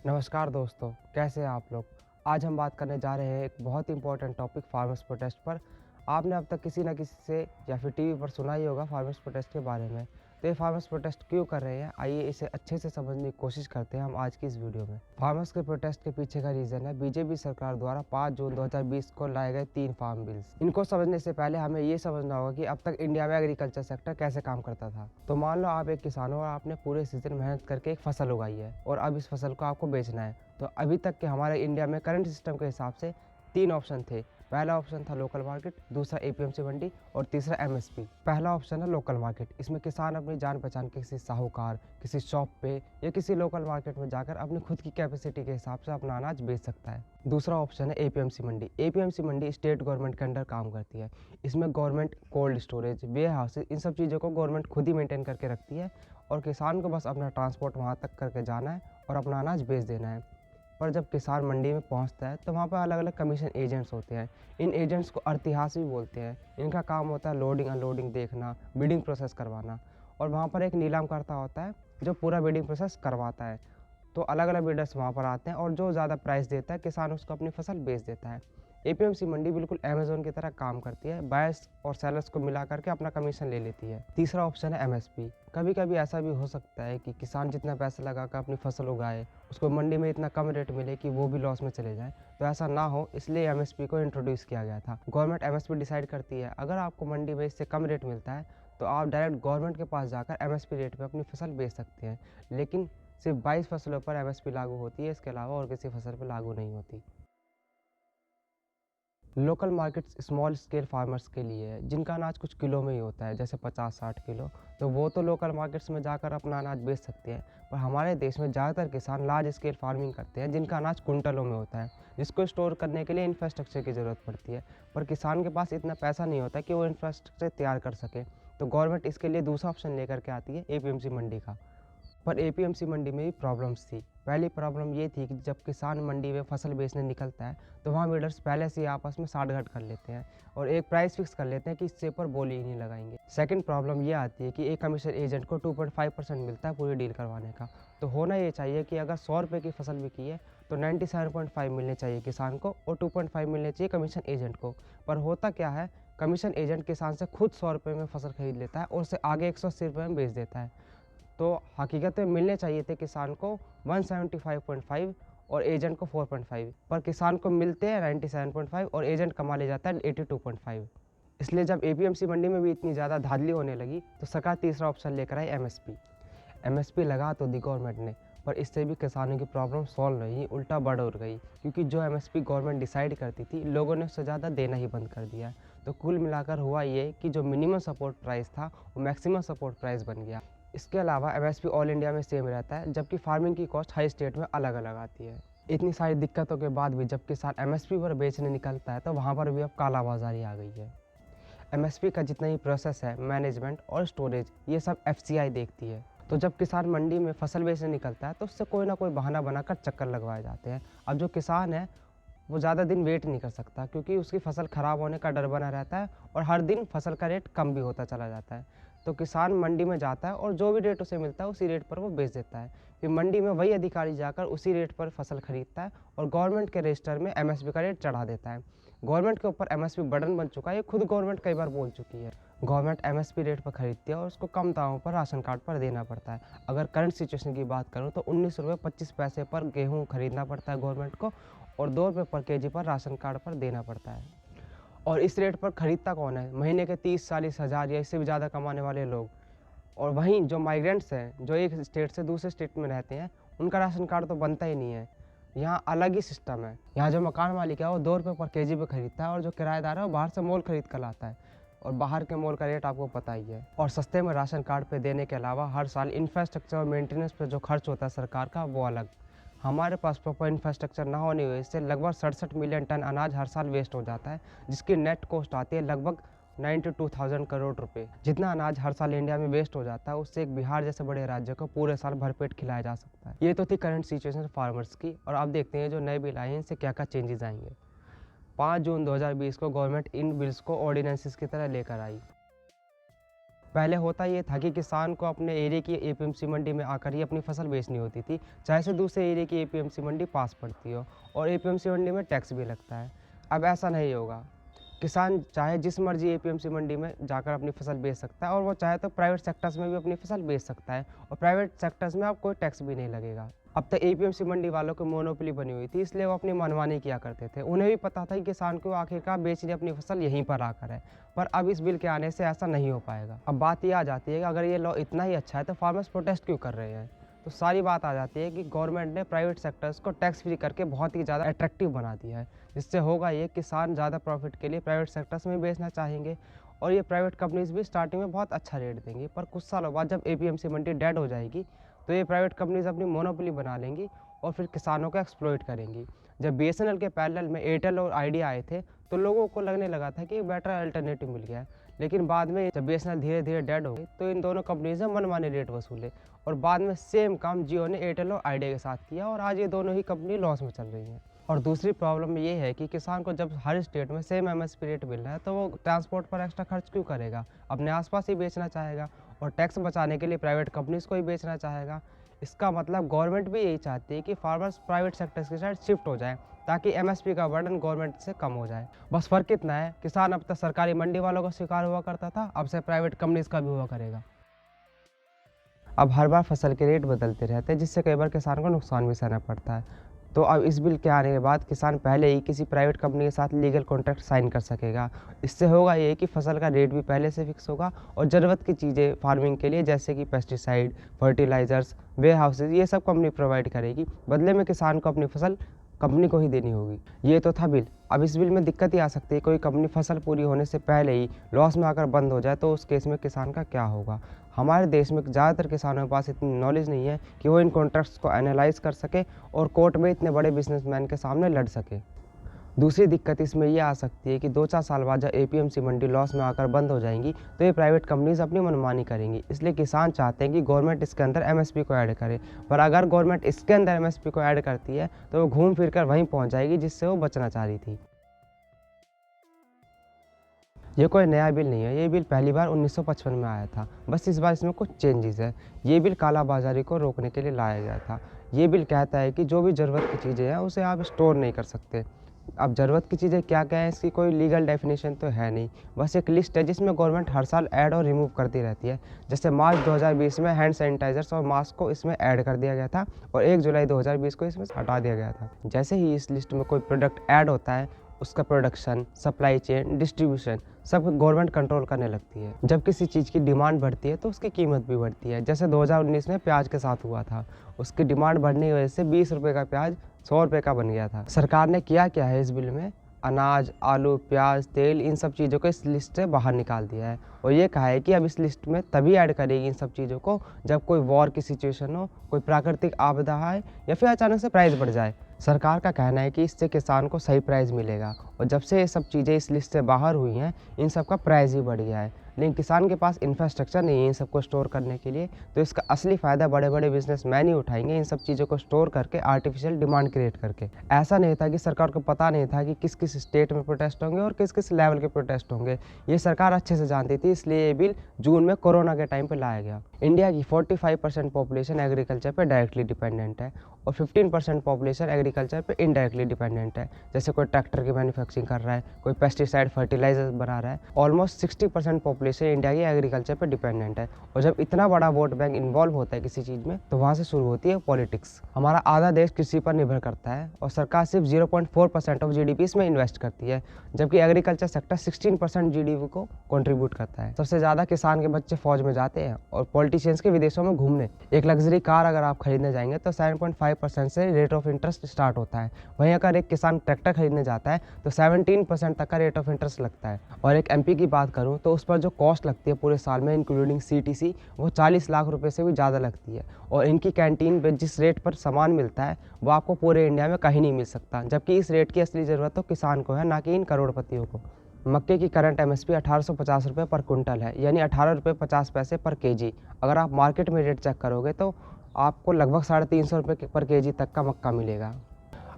नमस्कार दोस्तों, कैसे हैं आप लोग? आज हम बात करने जा रहे हैं एक बहुत इंपॉर्टेंट टॉपिक फार्मर्स प्रोटेस्ट पर। आपने अब तक किसी न किसी से या फिर टीवी पर सुना ही होगा फार्मर्स प्रोटेस्ट के बारे में। तो ये फार्मर्स प्रोटेस्ट क्यों कर रहे हैं? आइए इसे अच्छे से समझने की कोशिश करते हैं हम आज की इस वीडियो में। फार्मर्स के प्रोटेस्ट के पीछे का रीज़न है बीजेपी सरकार द्वारा 5 जून 2020 को लाए गए 3 फार्म बिल्स। इनको समझने से पहले हमें ये समझना होगा कि अब तक इंडिया में एग्रीकल्चर सेक्टर कैसे काम करता था। तो मान लो आप एक किसान हो और आपने पूरे सीजन मेहनत करके एक फसल उगाई है और अब इस फसल को आपको बेचना है। तो अभी तक के हमारे इंडिया में करंट सिस्टम के हिसाब से 3 ऑप्शन थे। पहला ऑप्शन था लोकल मार्केट, दूसरा एपीएमसी मंडी और तीसरा एमएसपी। पहला ऑप्शन है लोकल मार्केट। इसमें किसान अपनी जान पहचान के किसी साहूकार, किसी शॉप पे या किसी लोकल मार्केट में जाकर अपनी खुद की कैपेसिटी के हिसाब से अपना अनाज बेच सकता है। दूसरा ऑप्शन है APMC mandi. APMC mandi state government के अंडर काम करती है। इसमें government cold storage, warehouses, इन सब चीज़ों को गवर्नमेंट खुद ही मेंटेन करके रखती है और किसान को बस अपना ट्रांसपोर्ट वहाँ तक करके जाना है और अपना अनाज बेच देना है। पर जब किसान मंडी में पहुंचता है तो वहाँ पर अलग अलग कमीशन एजेंट्स होते हैं। इन एजेंट्स को अर्थास भी बोलते हैं। इनका काम होता है लोडिंग अनलोडिंग देखना, बिडिंग प्रोसेस करवाना, और वहाँ पर एक नीलाम करता होता है जो पूरा बिडिंग प्रोसेस करवाता है। तो अलग अलग बिडर्स वहाँ पर आते हैं और जो ज़्यादा प्राइस देता है किसान उसको अपनी फसल बेच देता है। एपीएमसी मंडी बिल्कुल अमेज़न की तरह काम करती है। बायर्स और सेलर्स को मिला करके अपना कमीशन ले लेती है। तीसरा ऑप्शन है एमएसपी। कभी कभी ऐसा भी हो सकता है कि किसान जितना पैसा लगाकर अपनी फसल उगाए उसको मंडी में इतना कम रेट मिले कि वो भी लॉस में चले जाए। तो ऐसा ना हो इसलिए एमएसपी को इंट्रोड्यूस किया गया था। गवर्नमेंट एमएसपी डिसाइड करती है। अगर आपको मंडी में इससे कम रेट मिलता है तो आप डायरेक्ट गवर्नमेंट के पास जाकर एमएसपी रेट पर अपनी फसल बेच सकते हैं। लेकिन सिर्फ 22 फसलों पर एमएसपी लागू होती है, इसके अलावा और किसी फसल पर लागू नहीं होती। Local markets small scale farmers के लिए है जिनका अनाज कुछ किलो में ही होता है, जैसे 50-60 किलो। तो वो तो लोकल मार्केट्स में जाकर अपना अनाज बेच सकते हैं। पर हमारे देश में ज़्यादातर किसान लार्ज स्केल फार्मिंग करते हैं जिनका अनाज कुंटलों में होता है, जिसको स्टोर करने के लिए इंफ्रास्ट्रक्चर की ज़रूरत पड़ती है। पर किसान के पास इतना पैसा नहीं होता कि वो इंफ्रास्ट्रक्चर तैयार कर सके। तो गवर्नमेंट इसके लिए दूसरा ऑप्शन लेकर के आती है एपीएमसी मंडी का। पर एपीएमसी मंडी में भी प्रॉब्लम्स थी। पहली प्रॉब्लम ये थी कि जब किसान मंडी में फसल बेचने निकलता है तो वहाँ बिल्डर्स पहले से ही आपस में साठ-गांठ कर लेते हैं और एक प्राइस फिक्स कर लेते हैं कि इससे ऊपर बोली ही नहीं लगाएंगे। सेकंड प्रॉब्लम ये आती है कि एक कमीशन एजेंट को 2.5% मिलता है पूरी डील करवाने का। तो होना ये चाहिए कि अगर 100 रुपये की फसल बिकी है तो 97.5 मिलने चाहिए किसान को और 2.5 मिलने चाहिए कमीशन एजेंट को। पर होता क्या है, कमीशन एजेंट किसान से खुद 100 रुपये में फसल खरीद लेता है और उसे आगे 180 रुपये में बेच देता है। तो हकीकत में मिलने चाहिए थे किसान को 175.5 और एजेंट को 4.5, पर किसान को मिलते हैं 97.5 और एजेंट कमा ले जाता है 82.5। इसलिए जब एपीएमसी मंडी में भी इतनी ज़्यादा धांधली होने लगी तो सरकार तीसरा ऑप्शन लेकर आई एमएसपी। एमएसपी लगा तो दी गवर्नमेंट ने, पर इससे भी किसानों की प्रॉब्लम सॉल्व नहीं, उल्टा बढ़ और गई, क्योंकि जो एमएसपी गवर्नमेंट डिसाइड करती थी लोगों ने उससे ज़्यादा देना ही बंद कर दिया। तो कुल मिलाकर हुआ ये कि जो मिनिमम सपोर्ट प्राइस था वो मैक्सिमम सपोर्ट प्राइस बन गया। इसके अलावा एमएसपी ऑल इंडिया में सेम रहता है, जबकि फार्मिंग की कॉस्ट हर स्टेट में अलग अलग आती है। इतनी सारी दिक्कतों के बाद भी जब किसान एमएसपी पर बेचने निकलता है तो वहाँ पर भी अब कालाबाजारी आ गई है। एमएसपी का जितना ही प्रोसेस है, मैनेजमेंट और स्टोरेज, ये सब एफसीआई देखती है। तो जब किसान मंडी में फसल बेचने निकलता है तो उससे कोई ना कोई बहाना बनाकर चक्कर लगवाए जाते हैं। अब जो किसान है वो ज़्यादा दिन वेट नहीं कर सकता, क्योंकि उसकी फसल ख़राब होने का डर बना रहता है और हर दिन फसल का रेट कम भी होता चला जाता है। तो किसान मंडी में जाता है और जो भी रेट उसे मिलता है उसी रेट पर वो बेच देता है। फिर मंडी में वही अधिकारी जाकर उसी रेट पर फसल खरीदता है और गवर्नमेंट के रजिस्टर में एमएसपी का रेट चढ़ा देता है। गवर्नमेंट के ऊपर एमएसपी बर्डन बन चुका है, ये खुद गवर्नमेंट कई बार बोल चुकी है। गवर्नमेंट एमएसपी रेट पर खरीदती है और उसको कम दामों पर राशन कार्ड पर देना पड़ता है। अगर करंट सिचुएशन की बात करूँ तो 19 रुपये 25 पैसे पर गेहूँ खरीदना पड़ता है गवर्नमेंट को और 2 रुपये पर केजी पर राशन कार्ड पर देना पड़ता है। और इस रेट पर खरीदता कौन है? महीने के 30-40 हज़ार या इससे भी ज़्यादा कमाने वाले लोग। और वहीं जो माइग्रेंट्स हैं, जो एक स्टेट से दूसरे स्टेट में रहते हैं, उनका राशन कार्ड तो बनता ही नहीं है। यहाँ अलग ही सिस्टम है। यहाँ जो मकान मालिक है वो 2 रुपये पर केजी पे खरीदता है और जो किराएदार है वो बाहर से मोल खरीद कर लाता है। और बाहर के मोल का रेट आपको पता ही है। और सस्ते में राशन कार्ड पे देने के अलावा हर साल इंफ्रास्ट्रक्चर और मेंटेनेंस पे जो खर्च होता है सरकार का, वो अलग। हमारे पास प्रॉपर इंफ्रास्ट्रक्चर ना होने की वजह से लगभग 67 मिलियन टन अनाज हर साल वेस्ट हो जाता है, जिसकी नेट कॉस्ट आती है लगभग 92,000 करोड़ रुपए। जितना अनाज हर साल इंडिया में वेस्ट हो जाता है उससे एक बिहार जैसे बड़े राज्य को पूरे साल भरपेट खिलाया जा सकता है। ये तो थी करंट सिचुएशन फार्मर्स की, और अब देखते हैं जो नए बिल आए हैं इनसे क्या क्या चेंजेस आएंगे। 5 जून 2020 को गवर्नमेंट इन बिल्स को ऑर्डिनेंसेस की तरह लेकर आई। पहले होता ये था कि किसान को अपने एरिया की एपीएमसी मंडी में आकर ही अपनी फसल बेचनी होती थी, चाहे से दूसरे एरिया की एपीएमसी मंडी पास पड़ती हो, और एपीएमसी मंडी में टैक्स भी लगता है। अब ऐसा नहीं होगा। किसान चाहे जिस मर्जी एपीएमसी मंडी में जाकर अपनी फसल बेच सकता है, और वो चाहे तो प्राइवेट सेक्टर्स में भी अपनी फसल बेच सकता है, और प्राइवेट सेक्टर्स में अब कोई टैक्स भी नहीं लगेगा। अब तक एपीएमसी मंडी वालों की मोनोपोली बनी हुई थी, इसलिए वो अपनी मनमानी किया करते थे। उन्हें भी पता था कि किसान को आखिरकार बेचनी अपनी फसल यहीं पर आकर है, पर अब इस बिल के आने से ऐसा नहीं हो पाएगा। अब बात ये आ जाती है कि अगर ये लॉ इतना ही अच्छा है तो फार्मर्स प्रोटेस्ट क्यों कर रहे हैं। तो सारी बात आ जाती है कि गवर्नमेंट ने प्राइवेट सेक्टर्स को टैक्स फ्री करके बहुत ही ज़्यादा अट्रैक्टिव बना दिया है, जिससे होगा ये किसान ज़्यादा प्रॉफिट के लिए प्राइवेट सेक्टर्स में बेचना चाहेंगे, और ये प्राइवेट कंपनीज भी स्टार्टिंग में बहुत अच्छा रेट देंगी, पर कुछ सालों बाद जब एपीएमसी मंडी डेड हो जाएगी तो ये प्राइवेट कंपनीज अपनी मोनोपोली बना लेंगी और फिर किसानों को एक्सप्लॉइट करेंगी। जब बीएसएनएल के पैरेलल में एयरटेल और आइडिया आए थे तो लोगों को लगने लगा था कि बेटर अल्टरनेटिव मिल गया है, लेकिन बाद में जब बीएसएनएल धीरे धीरे डेड हो गई तो इन दोनों कंपनीज ने मनमाने रेट वसूले, और बाद में सेम काम जियो ने एयरटेल और आइडिया के साथ किया, और आज ये दोनों ही कंपनी लॉस में चल रही हैं। और दूसरी प्रॉब्लम ये है कि किसान को जब हर स्टेट में सेम एमएसपी रेट मिल रहा है तो वो ट्रांसपोर्ट पर एक्स्ट्रा खर्च क्यों करेगा, अपने आसपास ही बेचना चाहेगा, और टैक्स बचाने के लिए प्राइवेट कंपनीज को ही बेचना चाहेगा। इसका मतलब गवर्नमेंट भी यही चाहती है कि फार्मर्स प्राइवेट सेक्टर्स की साइड शिफ्ट हो जाए, ताकि एमएसपी का बर्डन गवर्नमेंट से कम हो जाए। बस फ़र्क इतना है, किसान अब तक सरकारी मंडी वालों का शिकार हुआ करता था, अब से प्राइवेट कंपनीज का भी हुआ करेगा। अब हर बार फसल के रेट बदलते रहते हैं, जिससे कई बार किसान को नुकसान भी सहना पड़ता है। तो अब इस बिल के आने के बाद किसान पहले ही किसी प्राइवेट कंपनी के साथ लीगल कॉन्ट्रैक्ट साइन कर सकेगा। इससे होगा ये कि फसल का रेट भी पहले से फिक्स होगा, और ज़रूरत की चीज़ें फार्मिंग के लिए जैसे कि पेस्टिसाइड, फर्टिलाइज़र्स, वेयर हाउसेज, ये सब कंपनी प्रोवाइड करेगी। बदले में किसान को अपनी फसल कंपनी को ही देनी होगी। ये तो था बिल। अब इस बिल में दिक्कत ही आ सकती है, कोई कंपनी फसल पूरी होने से पहले ही लॉस में आकर बंद हो जाए तो उस केस में किसान का क्या होगा। हमारे देश में ज़्यादातर किसानों के पास इतनी नॉलेज नहीं है कि वो इन कॉन्ट्रैक्ट्स को एनालाइज कर सके और कोर्ट में इतने बड़े बिजनेसमैन के सामने लड़ सके। दूसरी दिक्कत इसमें ये आ सकती है कि 2-4 साल बाद जब एपीएमसी मंडी लॉस में आकर बंद हो जाएंगी तो ये प्राइवेट कंपनीज अपनी मनमानी करेंगी। इसलिए किसान चाहते हैं कि गवर्नमेंट इसके अंदर एमएसपी को ऐड करे, पर अगर गवर्नमेंट इसके अंदर एमएसपी को ऐड करती है तो वो घूम फिर कर वहीं पहुँच जाएगी जिससे वो बचना चाह रही थी। ये कोई नया बिल नहीं है, ये बिल पहली बार 1955 में आया था, बस इस बार इसमें कुछ चेंजेस है। ये बिल कालाबाजारी को रोकने के लिए लाया गया था। ये बिल कहता है कि जो भी ज़रूरत की चीज़ें हैं उसे आप स्टोर नहीं कर सकते। अब ज़रूरत की चीज़ें क्या क्या है, इसकी कोई लीगल डेफिनेशन तो है नहीं, बस एक लिस्ट है जिसमें गवर्नमेंट हर साल ऐड और रिमूव करती रहती है। जैसे मार्च 2020 में हैंड सैनिटाइजर्स और मास्क को इसमें ऐड कर दिया गया था, और 1 जुलाई 2020 को इसमें हटा दिया गया था। जैसे ही इस लिस्ट में कोई प्रोडक्ट ऐड होता है, उसका प्रोडक्शन, सप्लाई चेन, डिस्ट्रीब्यूशन सब गवर्नमेंट कंट्रोल करने लगती है। जब किसी चीज़ की डिमांड बढ़ती है तो उसकी कीमत भी बढ़ती है। जैसे 2019 में प्याज के साथ हुआ था, उसकी डिमांड बढ़ने की वजह से 20 रुपये का प्याज 100 रुपये का बन गया था। सरकार ने किया क्या है इस बिल में, अनाज, आलू, प्याज, तेल, इन सब चीज़ों को इस लिस्ट से बाहर निकाल दिया है, और ये कहा है कि अब इस लिस्ट में तभी ऐड करेगी इन सब चीज़ों को जब कोई वॉर की सिचुएशन हो, कोई प्राकृतिक आपदा आए, या फिर अचानक से प्राइस बढ़ जाए। सरकार का कहना है कि इससे किसान को सही प्राइस मिलेगा, और जब से ये सब चीज़ें इस लिस्ट से बाहर हुई हैं इन सब का प्राइस ही बढ़ गया है। लेकिन किसान के पास इंफ्रास्ट्रक्चर नहीं है इन सबको स्टोर करने के लिए, तो इसका असली फ़ायदा बड़े बड़े बिजनेसमैन ही उठाएंगे, इन सब चीज़ों को स्टोर करके आर्टिफिशियल डिमांड क्रिएट करके। ऐसा नहीं था कि सरकार को पता नहीं था कि किस किस स्टेट में प्रोटेस्ट होंगे और किस किस लेवल के प्रोटेस्ट होंगे, ये सरकार अच्छे से जानती थी, इसलिए ये बिल जून में कोरोना के टाइम पर लाया गया। इंडिया की 45% पॉपुलेशन एग्रीकल्चर पर डायरेक्टली डिपेंडेंट है, और 15% पॉपुलेशन एग्रीकल्चर पे इनडायरेक्टली डिपेंडेंट है। जैसे कोई ट्रैक्टर की मैन्युफैक्चरिंग कर रहा है, कोई पेस्टिसाइड फर्टिलाइजर बना रहा है। ऑलमोस्ट 60% पॉपुलेशन इंडिया की एग्रीकल्चर पे डिपेंडेंट है, और जब इतना बड़ा वोट बैंक इन्वॉल्व होता है किसी चीज़ में तो वहाँ से शुरू होती है पॉलिटिक्स। हमारा आधा देश कृषि पर निर्भर करता है, और सरकार सिर्फ 0.4% ऑफ जीडीपी इसमें इन्वेस्ट करती है, जबकि एग्रीकल्चर सेक्टर 16% जीडीपी को कंट्रीब्यूट करता है। सबसे ज़्यादा किसान के बच्चे फौज में जाते हैं और पॉलिटिशियंस के विदेशों में घूमने। एक लग्जरी कार अगर आप खरीदने जाएंगे तो 7.5% से रेट ऑफ इंटरेस्ट स्टार्ट होता है। वहीं अगर एक किसान ट्रैक्टर खरीदने जाता है तो 17% तक का रेट ऑफ इंटरेस्ट लगता है। और एक एमपी की बात करूं तो उस पर जो कॉस्ट लगती है पूरे साल में इंक्लूडिंग सीटीसी, वो 40 लाख रुपए से भी ज़्यादा लगती है। और इनकी कैंटीन पे जिस रेट पर सामान मिलता है वो आपको पूरे इंडिया में कहीं नहीं मिल सकता, जबकि इस रेट की असली ज़रूरत तो किसान को है, ना कि इन करोड़पतियों को। मक्के की करंट एमएसपी 1850 रुपये पर कुंटल है, यानी 18 रुपये 50 पैसे पर केजी। अगर आप मार्केट में रेट चेक करोगे तो आपको लगभग 350 रुपये पर केजी तक का मक्का मिलेगा।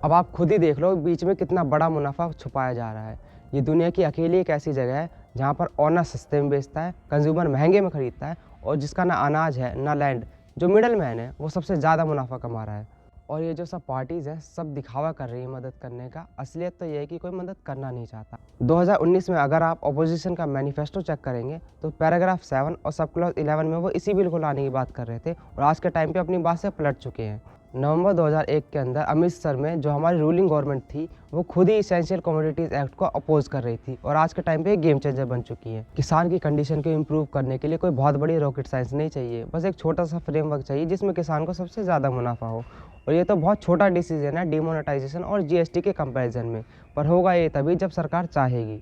अब आप खुद ही देख लो बीच में कितना बड़ा मुनाफा छुपाया जा रहा है। ये दुनिया की अकेली एक ऐसी जगह है जहाँ पर ओनर सस्ते में बेचता है, कंज्यूमर महंगे में खरीदता है और जिसका ना अनाज है ना लैंड, जो मिडल मैन है वो सबसे ज़्यादा मुनाफा कमा रहा है। और ये जो सब पार्टीज़ हैं सब दिखावा कर रही है मदद करने का, असलियत तो ये है कि कोई मदद करना नहीं चाहता। 2019 में अगर आप अपोजिशन का मैनिफेस्टो चेक करेंगे तो पैराग्राफ 7 और सब क्लॉज 11 में वो इसी बिल को लाने की बात कर रहे थे और आज के टाइम पे अपनी बात से पलट चुके हैं। नवंबर 2001 के अंदर अमृतसर में जो हमारी रूलिंग गवर्नमेंट थी वो खुद ही इसेंशियल कमोडिटीज़ एक्ट को अपोज कर रही थी और आज के टाइम पे एक गेम चेंजर बन चुकी है। किसान की कंडीशन को इम्प्रूव करने के लिए कोई बहुत बड़ी रॉकेट साइंस नहीं चाहिए, बस एक छोटा सा फ्रेमवर्क चाहिए जिसमें किसान को सबसे ज़्यादा मुनाफा हो। और ये तो बहुत छोटा डिसीजन है डिमोनेटाइजेशन और जीएसटी के कंपैरिजन में, पर होगा ये तभी जब सरकार चाहेगी।